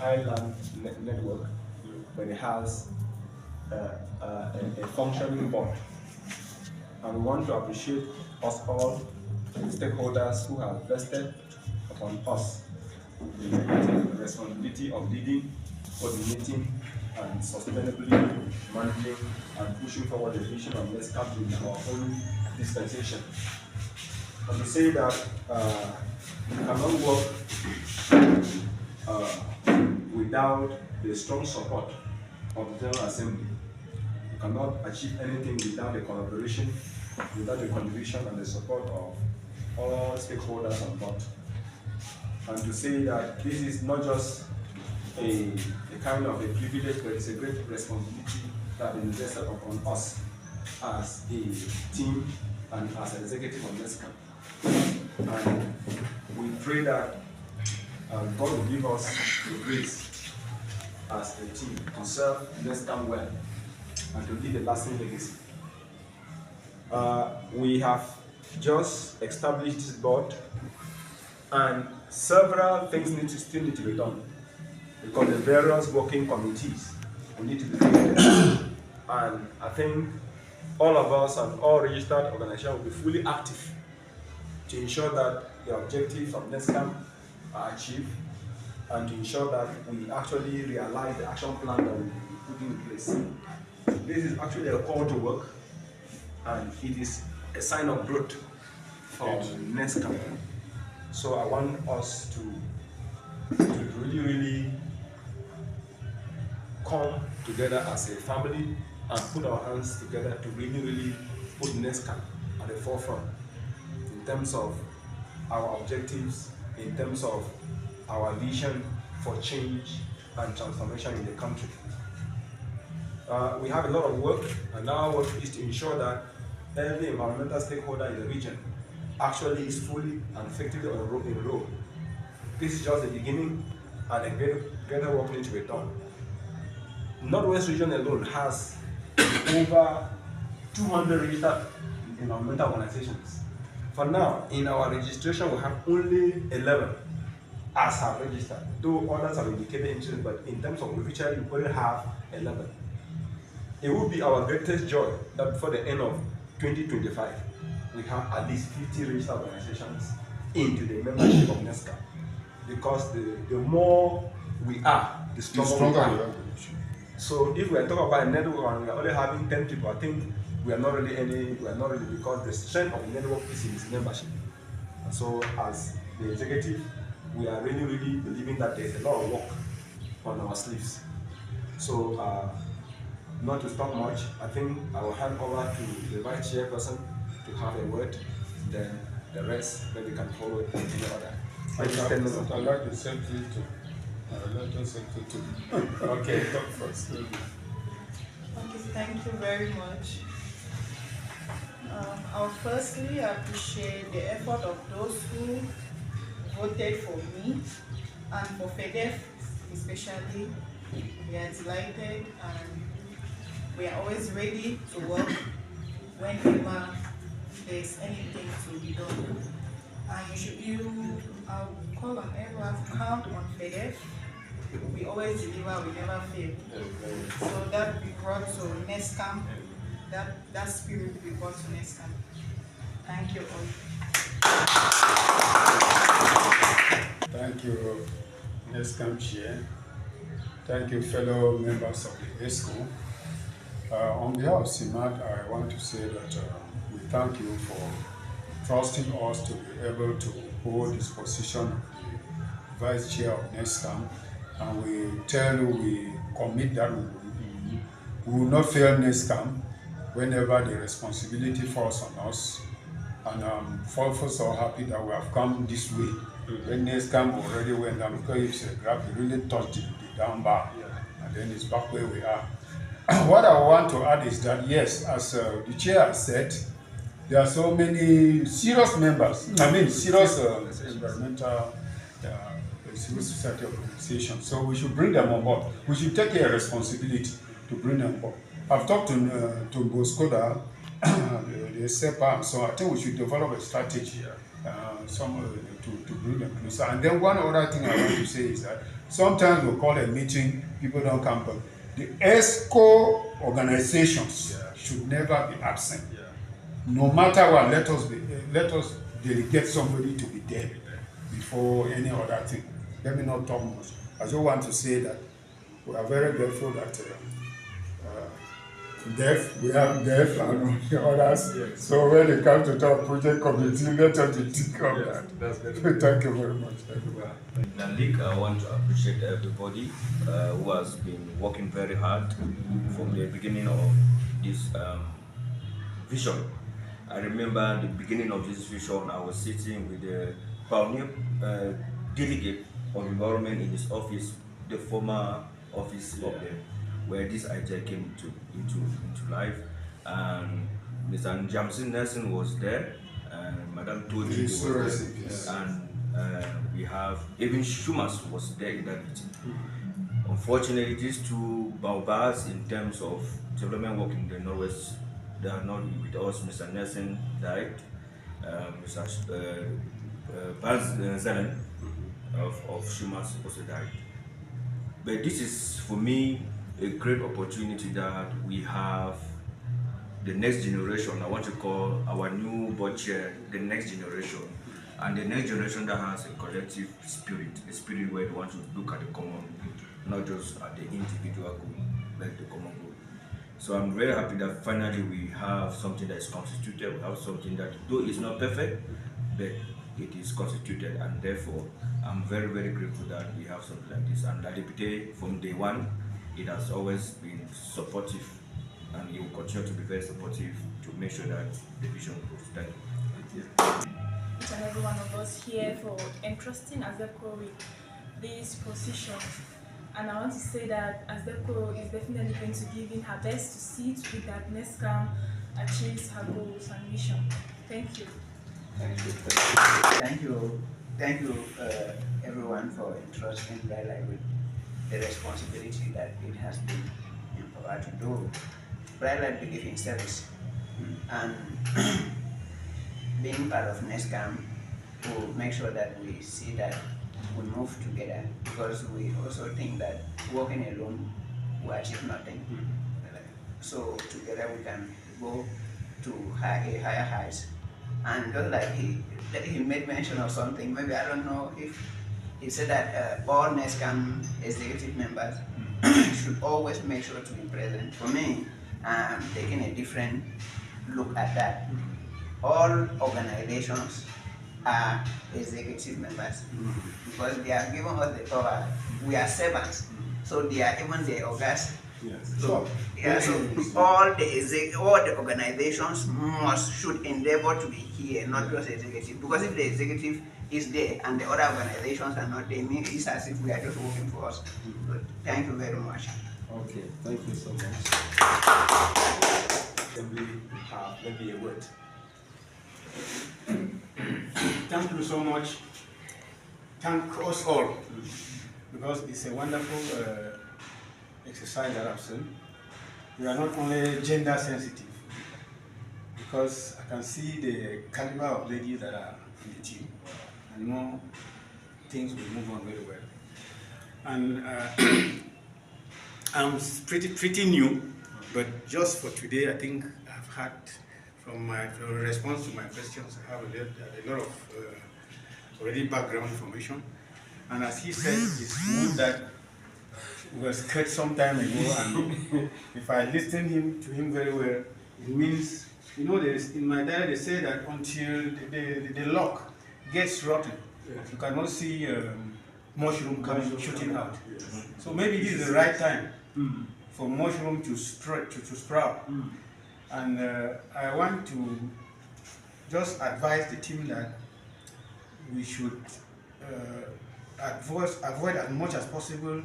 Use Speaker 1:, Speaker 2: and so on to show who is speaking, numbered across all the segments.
Speaker 1: island network, but it has a functioning board. And we want to appreciate us all, the stakeholders who have vested upon us the responsibility of leading, coordinating, and sustainably managing and pushing forward the vision of NESCAP in our own dispensation. And to say that we cannot work without the strong support of the General Assembly. We cannot achieve anything without the collaboration, without the contribution and the support of all stakeholders on board. And to say that this is not just a kind of a privilege, but it's a great responsibility that is invested upon us as a team and as an executive of NESCAP. And we pray that God will give us the grace as a team to serve NESCAP well and to leave a lasting legacy. We have just established this board, and several things still need to be done because the various working committees will need to be created. And I think all of us and all registered organizations will be fully active to ensure that the objectives of NESCAP are achieved and to ensure that we actually realize the action plan that we will be putting in place. This is actually a call to work, and it is a sign of growth for NESCAP. So I want us to really come together as a family and put our hands together to really put NESCAP at the forefront in terms of our objectives, in terms of our vision for change and transformation in the country. We have a lot of work, and our work is to ensure that every environmental stakeholder in the region actually is fully and effectively enrolled. This is just the beginning, and a greater work needs to be done. Northwest region alone has over 200 registered environmental organizations. For now, in our registration, we have only 11 as have registered, though others have indicated interest, but in terms of officially, we only have 11. It would be our greatest joy that before the end of 2025, we have at least 50 registered organizations into the membership of NESCAP. Because the more we are, the stronger we are. So if we are talking about a network and we are only having 10 people, I think we are not really because the strength of the network is in its membership. And so as the executive, we are really believing that there is a lot of work on our sleeves. So not to stop much, I think I will hand over to the vice chairperson to have a word, then the rest maybe can follow in any order.
Speaker 2: I'd like the secretary to okay, talk first.
Speaker 3: Okay, thank you very much. I would firstly appreciate the effort of those who voted for me and for FEDEF especially. We are delighted and we are always ready to work whenever there's anything to be done. And I'll call on everyone to count on FEDEF. We always deliver, we never fail. So that we brought to NESCAP, that spirit we brought to NESCAP. Thank you all.
Speaker 2: Thank you, NESCAP Chair. Thank you, fellow members of the ESCO. On behalf of CIMAD, I want to say that we thank you for trusting us to be able to hold this position of the Vice Chair of NESCAP. And we tell you, we commit that we will not fail NESCAP whenever the responsibility falls on us. And I'm so happy that we have come this way. When NESCAP already went down, because it's a graph, it really touched the down bar. And then it's back where we are. What I want to add is that, yes, as the chair has said, there are so many serious members, serious environmental civil society organizations. So we should bring them on board. We should take a responsibility to bring them on board. I've talked to Boskoda, the SEPA, so I think we should develop a strategy to bring them closer. And then one other thing I want to say is that Sometimes we call a meeting, people don't come, but the ESCO organizations should never be absent. No matter what, let us delegate somebody to be there before any other thing. Let me not talk much. I just want to say that we are very grateful that DEF, we have DEF and others.
Speaker 1: Yes.
Speaker 2: So when it comes to talk project committee, let us be think of
Speaker 1: Yes,
Speaker 2: that.
Speaker 1: that's very
Speaker 2: Thank you very much.
Speaker 4: In the league, I want to appreciate everybody who has been working very hard from the beginning of this vision. I remember the beginning of this vision, I was sitting with the pioneer delegate of environment in his office, the former office of them, where this idea came into life. And Mr. Jamson Nelson was there, and Madame Toji was there, and we have even Schumas was there in that meeting. Unfortunately, these two baobabs in terms of development work in the Northwest, they are not with us. Mr. Nelson died, Mr. Baz Zelen of Schumas also died. But this is, for me, a great opportunity that we have the next generation. I want to call our new board chair the next generation, and the next generation that has a collective spirit, a spirit where they want to look at the common good, not just at the individual good, but the common good. So I'm very happy that finally we have something that is constituted. We have something that, though it's not perfect, but it is constituted, and therefore I'm very, very grateful that we have something like this. And that Deputy, from day one, it has always been supportive, and it will continue to be very supportive to make sure that the vision grows. Thank you.
Speaker 5: Each and every one of us here for entrusting ASDEPCO with this position. And I want to say that ASDEPCO is definitely going to give in her best to see to it that NESCAM achieves her goals and mission. Thank you.
Speaker 6: Thank you, everyone, for entrusting Brightlight with the responsibility that it has been empowered to do. Brightlight believe in service, and being part of NESCAM will make sure that we see that we move together, because we also think that working alone will achieve nothing. So together we can go to higher heights. And just like he made mention of something, maybe I don't know if he said that all NESCAM executive members should always make sure to be present. For me, I'm taking a different look at that. All organizations are executive members because they are given us the power. We are servants, so they are even the organs.
Speaker 1: Yes.
Speaker 6: So, yeah, so all the organizations should endeavor to be here, not just executive. Because if the executive is there and the other organizations are not there, it's as if we are just working for us. But thank you very much.
Speaker 1: Okay, thank you so much. Assembly have maybe a word.
Speaker 7: Thank you so much. Thank us all, because it's a wonderful exercise that I've seen. We are not only gender sensitive, because I can see the caliber of ladies that are in the team. I know things will move on very well. And I'm pretty new, but just for today, I think I've had, from my response to my questions, I have a lot of already background information. And as he said, it's moved that was cut some time ago, and if I listen to him very well, it means, you know, in my diary they say that until the lock gets rotten, you cannot see mushroom coming shooting out. So maybe this is the right time for mushroom to sprout. And I want to just advise the team that we should avoid as much as possible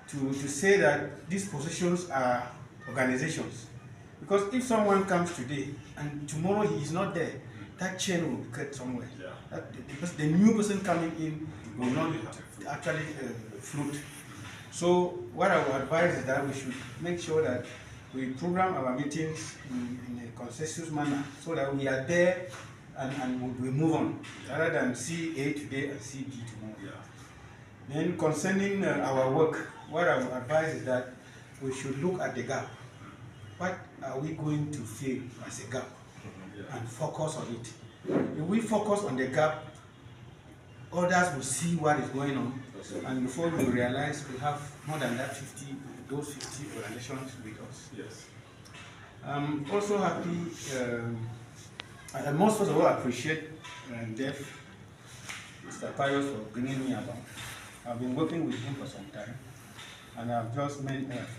Speaker 7: to say that these positions are organizations. Because if someone comes today and tomorrow he is not there, that chain will be cut somewhere. Yeah. The new person coming in will not actually fruit. So what I would advise is that we should make sure that we program our meetings in a consensus manner so that we are there and we move on, rather than see A today and see B tomorrow. Yeah. Then concerning our work, what I would advise is that we should look at the gap. What are we going to fill as a gap and focus on it? If we focus on the gap, others will see what is going on, and before we realize we have more than that 50, those 50 organizations with us.
Speaker 1: Yes.
Speaker 7: I'm also happy, I most first of all appreciate NDEF, Mr. Pius, for bringing me about. I've been working with him for some time, and I've just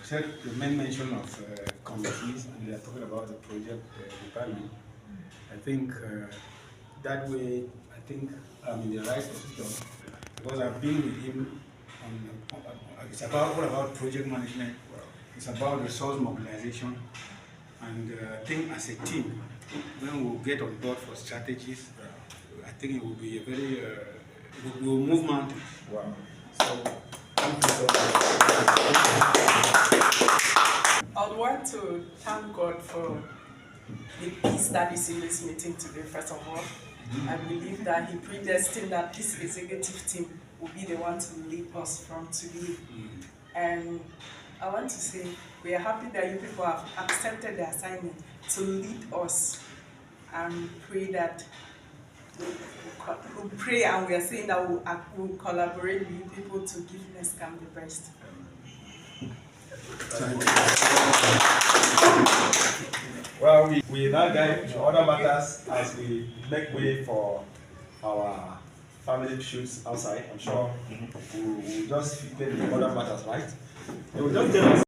Speaker 7: said the main mention of committees, and they are talking about the project department. I think that way, I think I'm in the right position, because I've been with him on it's about all about project management, it's about resource mobilization, and I think as a team, when we'll get on board for strategies, I think it will be a very, we will move mountains.
Speaker 1: Wow.
Speaker 7: So, thank you so much.
Speaker 8: I would want to thank God for the peace that is in this meeting today, first of all. I believe that He predestined that this executive team will be the one to lead us from today. And I want to say we are happy that you people have accepted the assignment to lead us, and pray that we pray, and we are saying that we'll collaborate with you people to give NESCAM the best.
Speaker 1: Well, we now dive into other matters as we make way for our family shoots outside. I'm sure we'll just get the other matters, right? They will just tell us.